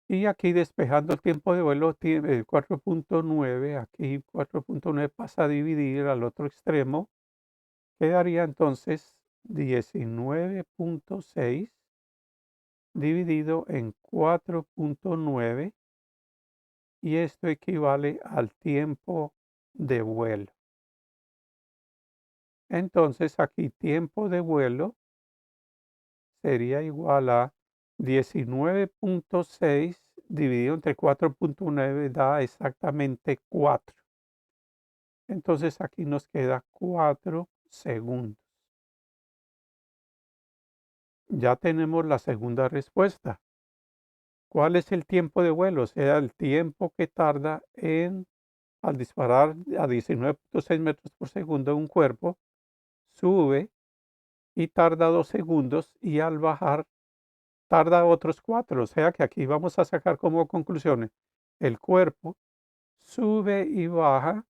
Y aquí despejando el tiempo de vuelo, 4.9, aquí 4.9 pasa a dividir al otro extremo, quedaría entonces 19.6 dividido en 4.9 y esto equivale al tiempo de vuelo. Entonces aquí tiempo de vuelo sería igual a 19.6 dividido entre 4.9 da exactamente 4. Entonces aquí nos queda 4 segundos. Ya tenemos la segunda respuesta. ¿Cuál es el tiempo de vuelo? O sea, el tiempo que tarda al disparar a 19.6 metros por segundo un cuerpo, sube y tarda 2 segundos y al bajar tarda otros 4. O sea que aquí vamos a sacar como conclusiones. El cuerpo sube y baja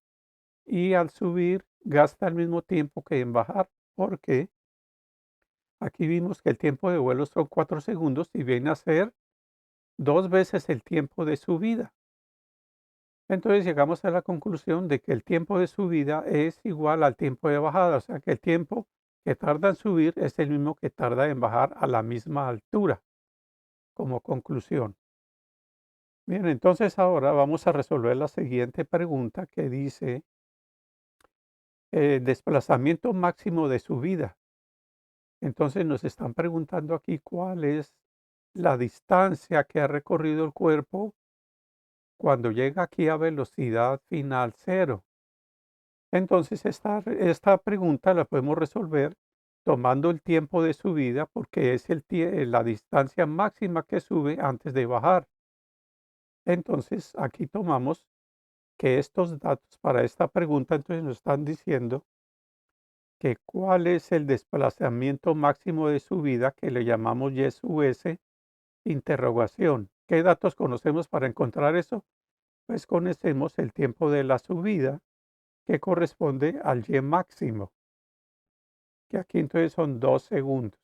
y al subir gasta el mismo tiempo que en bajar, porque aquí vimos que el tiempo de vuelo son 4 segundos y viene a ser 2 veces el tiempo de subida. Entonces llegamos a la conclusión de que el tiempo de subida es igual al tiempo de bajada, o sea que el tiempo que tarda en subir es el mismo que tarda en bajar a la misma altura, como conclusión. Bien, entonces ahora vamos a resolver la siguiente pregunta que dice, desplazamiento máximo de subida. Entonces nos están preguntando aquí cuál es la distancia que ha recorrido el cuerpo cuando llega aquí a velocidad final cero. Entonces esta pregunta la podemos resolver tomando el tiempo de subida porque es la distancia máxima que sube antes de bajar. Entonces aquí tomamos que estos datos para esta pregunta entonces nos están diciendo que cuál es el desplazamiento máximo de subida que le llamamos y sub s interrogación. ¿Qué datos conocemos para encontrar eso? Pues conocemos el tiempo de la subida que corresponde al y máximo, que aquí entonces son 2 segundos.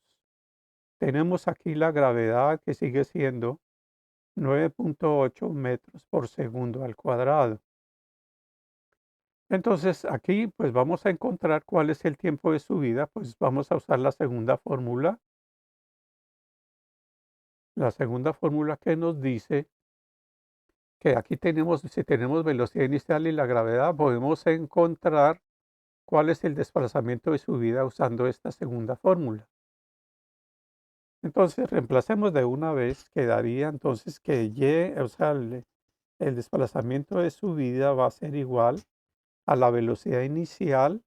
Tenemos aquí la gravedad que sigue siendo 9.8 metros por segundo al cuadrado. Entonces aquí pues vamos a encontrar cuál es el tiempo de subida, pues vamos a usar la segunda fórmula. La segunda fórmula que nos dice que aquí tenemos, si tenemos velocidad inicial y la gravedad, podemos encontrar cuál es el desplazamiento de subida usando esta segunda fórmula. Entonces reemplacemos de una vez, quedaría entonces que y, o sea, el desplazamiento de subida va a ser igual a la velocidad inicial,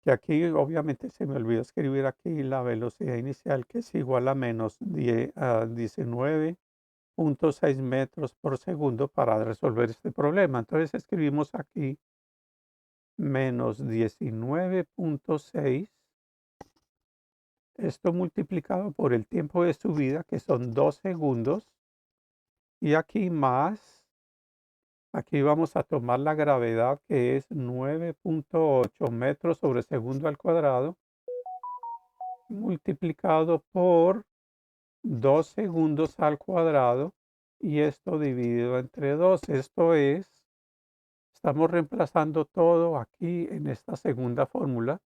que aquí obviamente se me olvidó escribir aquí la velocidad inicial, que es igual a menos 19.6 metros por segundo para resolver este problema. Entonces escribimos aquí menos 19.6, esto multiplicado por el tiempo de subida, que son 2 segundos, y aquí más, aquí vamos a tomar la gravedad, que es 9.8 metros sobre segundo al cuadrado, multiplicado por 2 segundos al cuadrado, y esto dividido entre 2. Esto es, estamos reemplazando todo aquí en esta segunda fórmula,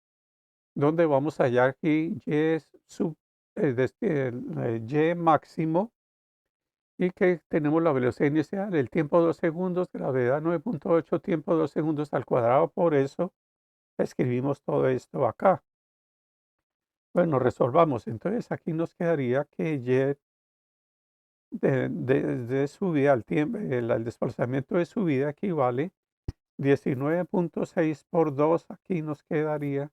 donde vamos a hallar aquí y máximo, y que tenemos la velocidad inicial, el tiempo 2 segundos, gravedad 9.8, tiempo 2 segundos al cuadrado. Por eso escribimos todo esto acá. Bueno, resolvamos. Entonces aquí nos quedaría que y de subida al tiempo, el desplazamiento de subida equivale 19.6 por 2. Aquí nos quedaría,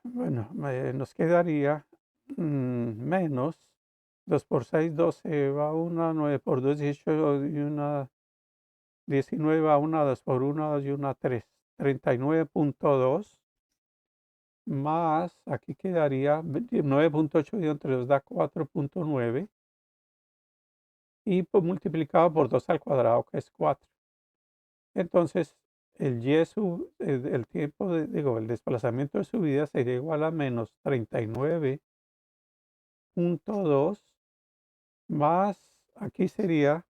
bueno, nos quedaría menos 2 por 6, 12 va 1, 9 por 2, 18 y una 19 va 1, 2 por 1, 2 y una 3, 39.2 más, aquí quedaría 9.8 y entre 2 da 4.9 y pues multiplicado por 2 al cuadrado, que es 4. Entonces, el tiempo digo, el desplazamiento de subida sería igual a menos 39.2 más, aquí sería,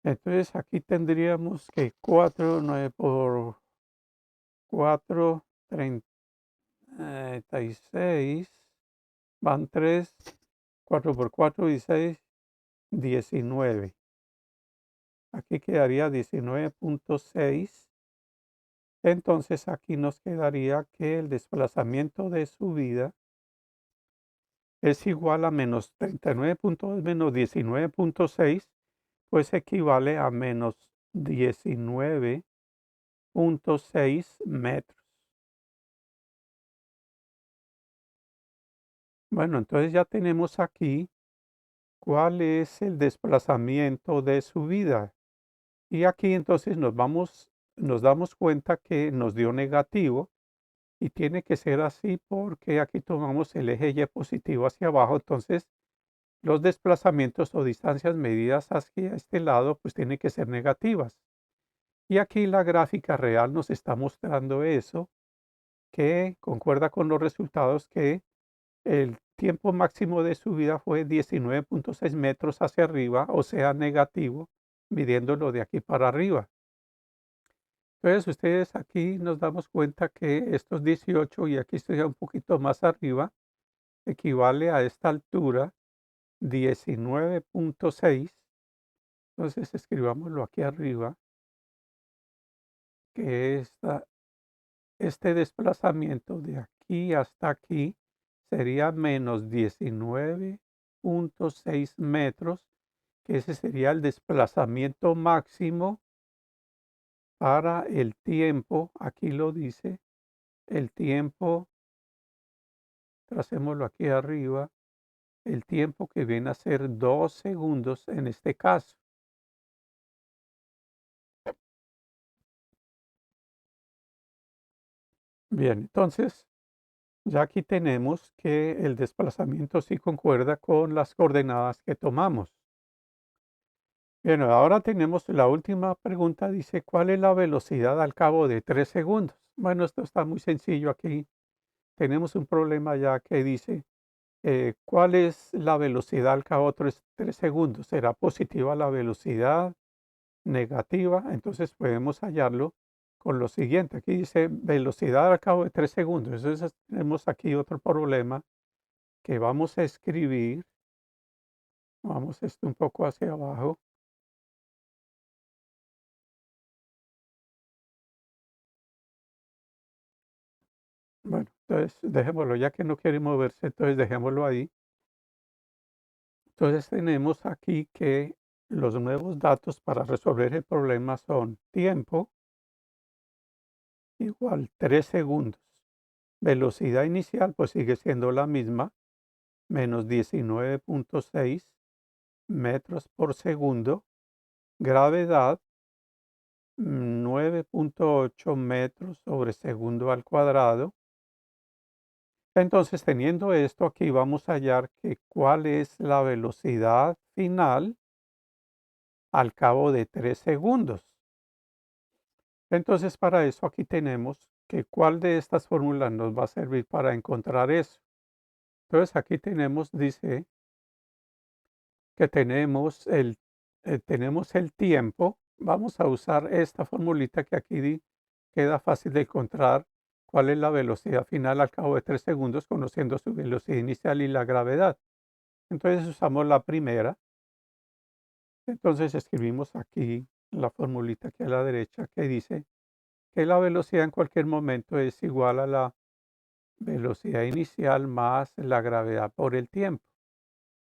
entonces aquí tendríamos que 4, 9 por 4, 36. van 3, 4 por 4, 16, 19. Aquí quedaría 19.6. Entonces aquí nos quedaría que el desplazamiento de subida es igual a menos 39.2 menos 19.6, pues equivale a menos 19.6 metros. Bueno, entonces ya tenemos aquí cuál es el desplazamiento de subida. Y aquí entonces nos damos cuenta que nos dio negativo y tiene que ser así porque aquí tomamos el eje Y positivo hacia abajo. Entonces los desplazamientos o distancias medidas hacia este lado pues tienen que ser negativas. Y aquí la gráfica real nos está mostrando eso, que concuerda con los resultados que el tiempo máximo de subida fue 19.6 metros hacia arriba, o sea, negativo, midiéndolo de aquí para arriba. Entonces, ustedes aquí nos damos cuenta que estos 18, y aquí estoy un poquito más arriba, equivale a esta altura 19.6. Entonces, escribámoslo aquí arriba, que este desplazamiento de aquí hasta aquí sería menos 19.6 metros, que ese sería el desplazamiento máximo para el tiempo. Aquí lo dice, el tiempo, tracémoslo aquí arriba, el tiempo que viene a ser 2 segundos en este caso. Bien, entonces ya aquí tenemos que el desplazamiento sí concuerda con las coordenadas que tomamos. Bien, ahora tenemos la última pregunta, dice, ¿cuál es la velocidad al cabo de 3 segundos? Bueno, esto está muy sencillo aquí. Tenemos un problema ya que dice, ¿cuál es la velocidad al cabo de 3 segundos? ¿Será positiva la velocidad, negativa? Entonces podemos hallarlo con lo siguiente. Aquí dice velocidad al cabo de 3 segundos. Entonces tenemos aquí otro problema que vamos a escribir. Vamos esto un poco hacia abajo. Bueno, entonces dejémoslo, ya que no quiere moverse, entonces dejémoslo ahí. Entonces tenemos aquí que los nuevos datos para resolver el problema son tiempo igual 3 segundos. Velocidad inicial pues sigue siendo la misma, menos 19.6 metros por segundo. Gravedad 9.8 metros sobre segundo al cuadrado. Entonces, teniendo esto aquí, vamos a hallar que cuál es la velocidad final al cabo de 3 segundos. Entonces, para eso aquí tenemos que cuál de estas fórmulas nos va a servir para encontrar eso. Entonces, aquí tenemos, dice que tenemos el tiempo. Vamos a usar esta formulita que aquí queda fácil de encontrar cuál es la velocidad final al cabo de 3 segundos, conociendo su velocidad inicial y la gravedad. Entonces usamos la primera. Entonces escribimos aquí la formulita aquí a la derecha que dice que la velocidad en cualquier momento es igual a la velocidad inicial más la gravedad por el tiempo.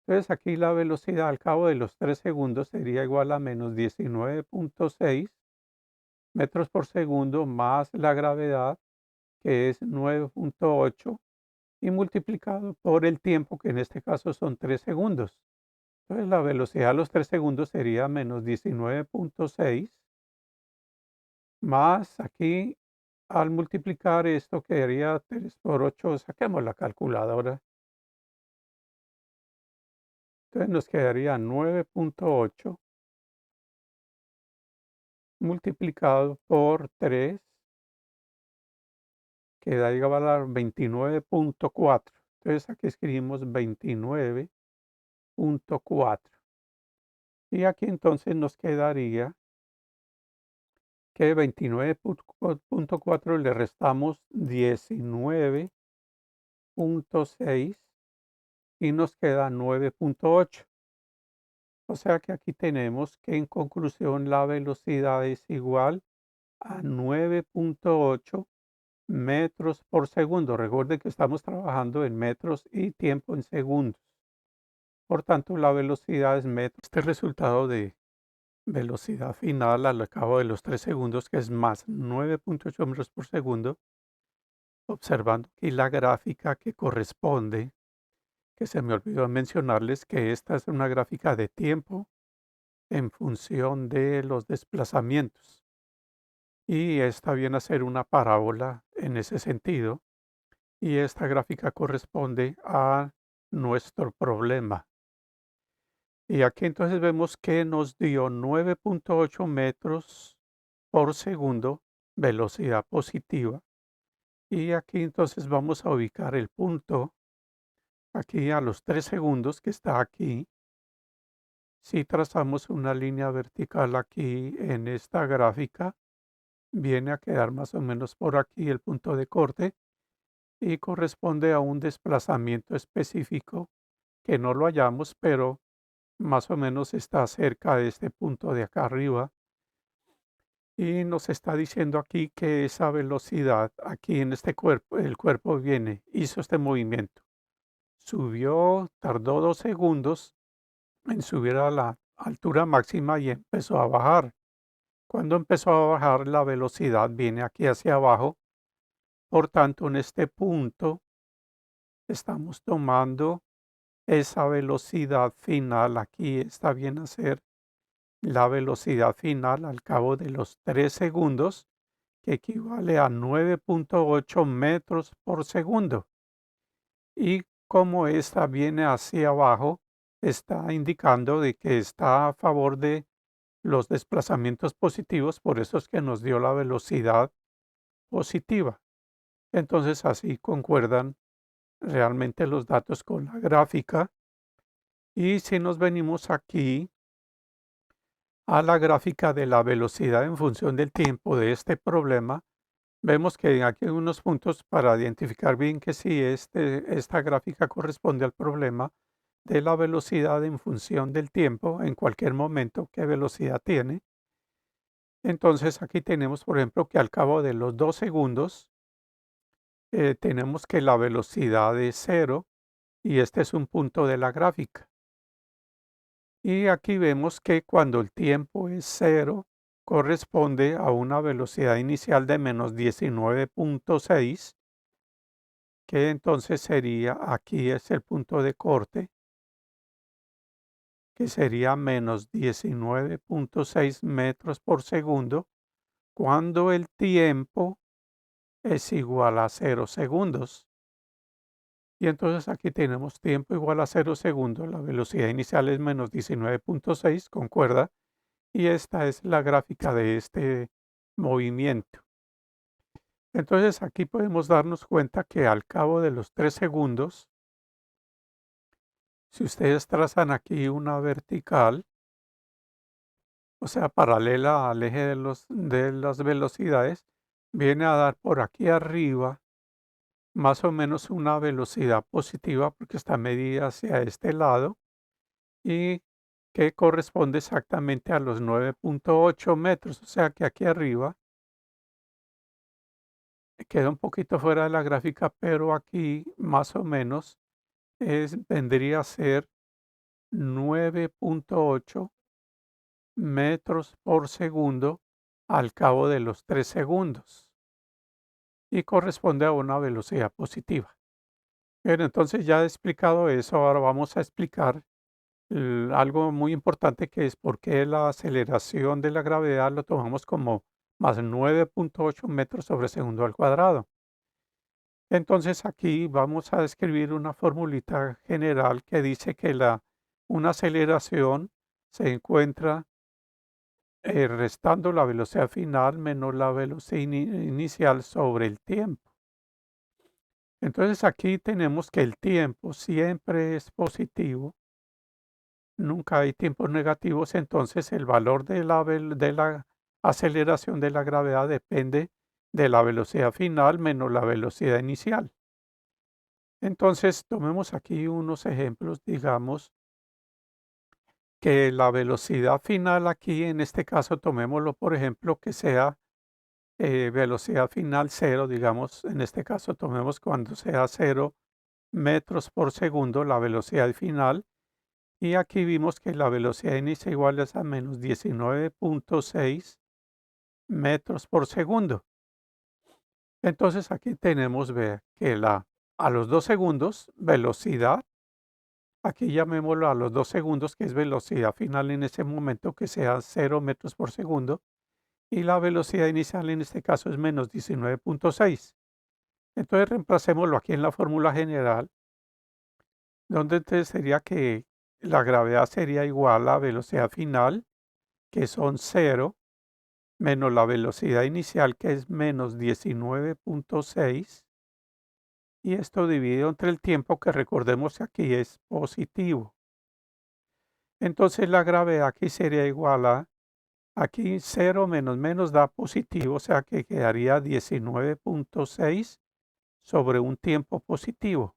Entonces aquí la velocidad al cabo de los 3 segundos sería igual a menos 19.6 metros por segundo más la gravedad, que es 9.8, y multiplicado por el tiempo, que en este caso son 3 segundos. Entonces la velocidad a los 3 segundos sería menos 19.6 más aquí al multiplicar esto quedaría 3 por 8, saquemos la calculadora. Entonces nos quedaría 9.8 multiplicado por 3, que da igual a 29.4. Entonces aquí escribimos 29.4. Y aquí entonces nos quedaría que 29.4 le restamos 19.6 y nos queda 9.8. O sea que aquí tenemos que en conclusión la velocidad es igual a 9.8 metros por segundo. Recuerden que estamos trabajando en metros y tiempo en segundos. Por tanto, la velocidad es metros. Este resultado de velocidad final al cabo de los 3 segundos, que es más 9.8 metros por segundo, observando aquí la gráfica que corresponde, que se me olvidó mencionarles que esta es una gráfica de tiempo en función de los desplazamientos. Y esta viene a ser una parábola en ese sentido. Y esta gráfica corresponde a nuestro problema. Y aquí entonces vemos que nos dio 9.8 metros por segundo, velocidad positiva. Y aquí entonces vamos a ubicar el punto, aquí a los 3 segundos que está aquí. Si trazamos una línea vertical aquí en esta gráfica, viene a quedar más o menos por aquí el punto de corte y corresponde a un desplazamiento específico que no lo hallamos, pero más o menos está cerca de este punto de acá arriba. Y nos está diciendo aquí que esa velocidad aquí en este cuerpo, el cuerpo viene, hizo este movimiento, subió, tardó 2 segundos en subir a la altura máxima y empezó a bajar. Cuando empezó a bajar, la velocidad viene aquí hacia abajo. Por tanto, en este punto estamos tomando esa velocidad final. Aquí está bien a ser la velocidad final al cabo de los 3 segundos, que equivale a 9.8 metros por segundo. Y como esta viene hacia abajo, está indicando de que está a favor de los desplazamientos positivos, por eso es que nos dio la velocidad positiva. Entonces así concuerdan realmente los datos con la gráfica. Y si nos venimos aquí a la gráfica de la velocidad en función del tiempo de este problema, vemos que aquí hay unos puntos para identificar bien que si esta gráfica corresponde al problema de la velocidad en función del tiempo en cualquier momento, qué velocidad tiene. Entonces aquí tenemos, por ejemplo, que al cabo de los 2 segundos tenemos que la velocidad es cero y este es un punto de la gráfica. Y aquí vemos que cuando el tiempo es cero, corresponde a una velocidad inicial de menos 19.6, que entonces sería, aquí es el punto de corte, que sería menos 19.6 metros por segundo, cuando el tiempo es igual a 0 segundos. Y entonces aquí tenemos tiempo igual a 0 segundos, la velocidad inicial es menos 19.6, concuerda, y esta es la gráfica de este movimiento. Entonces aquí podemos darnos cuenta que al cabo de los 3 segundos, si ustedes trazan aquí una vertical, o sea, paralela al eje de las velocidades, viene a dar por aquí arriba más o menos una velocidad positiva porque está medida hacia este lado y que corresponde exactamente a los 9.8 metros. O sea que aquí arriba queda un poquito fuera de la gráfica, pero aquí más o menos vendría a ser 9.8 metros por segundo al cabo de los 3 segundos y corresponde a una velocidad positiva. Bien, entonces ya he explicado eso, ahora vamos a explicar algo muy importante que es por qué la aceleración de la gravedad lo tomamos como más 9.8 metros sobre segundo al cuadrado. Entonces aquí vamos a describir una formulita general que dice que una aceleración se encuentra restando la velocidad final menos la velocidad inicial sobre el tiempo. Entonces aquí tenemos que el tiempo siempre es positivo, nunca hay tiempos negativos, entonces el valor de la aceleración de la gravedad depende de la velocidad final menos la velocidad inicial. Entonces, tomemos aquí unos ejemplos, digamos que la velocidad final aquí, en este caso, tomémoslo, por ejemplo, que sea velocidad final cero, digamos, en este caso tomemos cuando sea 0 metros por segundo la velocidad final, y aquí vimos que la velocidad inicia igual es a menos 19,6 metros por segundo. Entonces aquí tenemos, vea, que a los 2 segundos, velocidad, aquí llamémoslo a los 2 segundos, que es velocidad final en ese momento, que sea 0 metros por segundo, y la velocidad inicial en este caso es menos 19,6. Entonces reemplacémoslo aquí en la fórmula general, donde entonces sería que la gravedad sería igual a velocidad final, que son 0, menos la velocidad inicial, que es menos 19,6, y esto dividido entre el tiempo, que recordemos que aquí es positivo. Entonces la gravedad aquí sería igual a, aquí 0 menos menos da positivo, o sea que quedaría 19,6 sobre un tiempo positivo.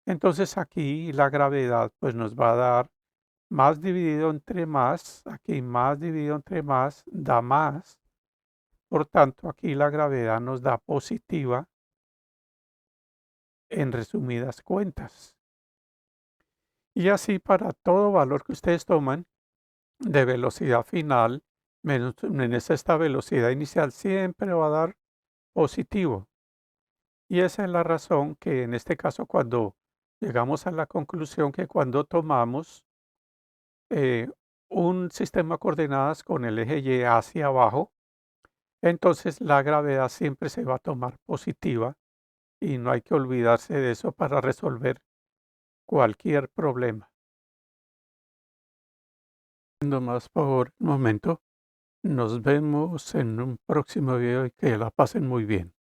Entonces aquí la gravedad pues nos va a dar más dividido entre más, aquí más dividido entre más da más. Por tanto, aquí la gravedad nos da positiva en resumidas cuentas. Y así para todo valor que ustedes toman de velocidad final, menos esta velocidad inicial siempre va a dar positivo. Y esa es la razón que en este caso cuando llegamos a la conclusión que cuando tomamos eh, un sistema de coordenadas con el eje Y hacia abajo, entonces la gravedad siempre se va a tomar positiva y no hay que olvidarse de eso para resolver cualquier problema. No más por el momento, nos vemos en un próximo video y que la pasen muy bien.